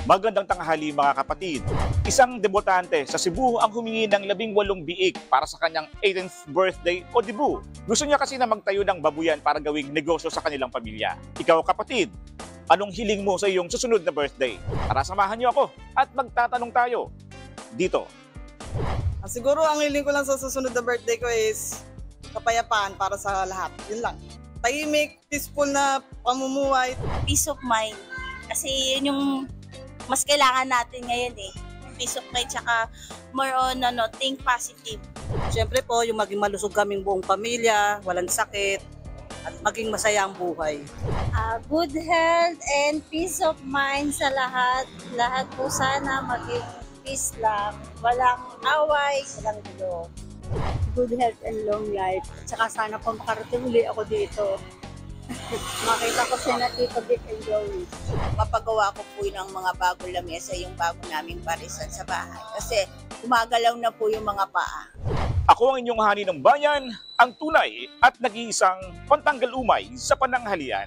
Magandang tanghali mga kapatid. Isang debutante sa Cebu ang humingi ng 18 biik para sa kanyang 18th birthday o debut. Gusto niya kasi na magtayo ng babuyan para gawing negosyo sa kanilang pamilya. Ikaw kapatid, anong hiling mo sa iyong susunod na birthday? Tara samahan niyo ako at magtatanong tayo dito. Siguro ang hiling ko lang sa susunod na birthday ko is kapayapaan para sa lahat. Yun lang. Tahimik, peaceful na pamumuhay. Peace of mind. Kasi yun yung mas kailangan natin ngayon eh. Peace of mind, tsaka more on think positive. Siyempre po, yung maging malusog kaming buong pamilya, walang sakit, at maging masaya ang buhay. Good health and peace of mind sa lahat. Lahat po sana maging peace lang. Walang away, walang gulo. Good health and long life. Tsaka sana po makarating uli ako dito. Makita ko si na Tito Vic and Joey. Mapagawa ko po ng mga bagong lamesa, yung bago naming parisan sa bahay. Kasi gumagalaw na po yung mga paa. Ako ang inyong hani ng bayan, ang tunay at nag-iisang pantanggal umay sa pananghalian.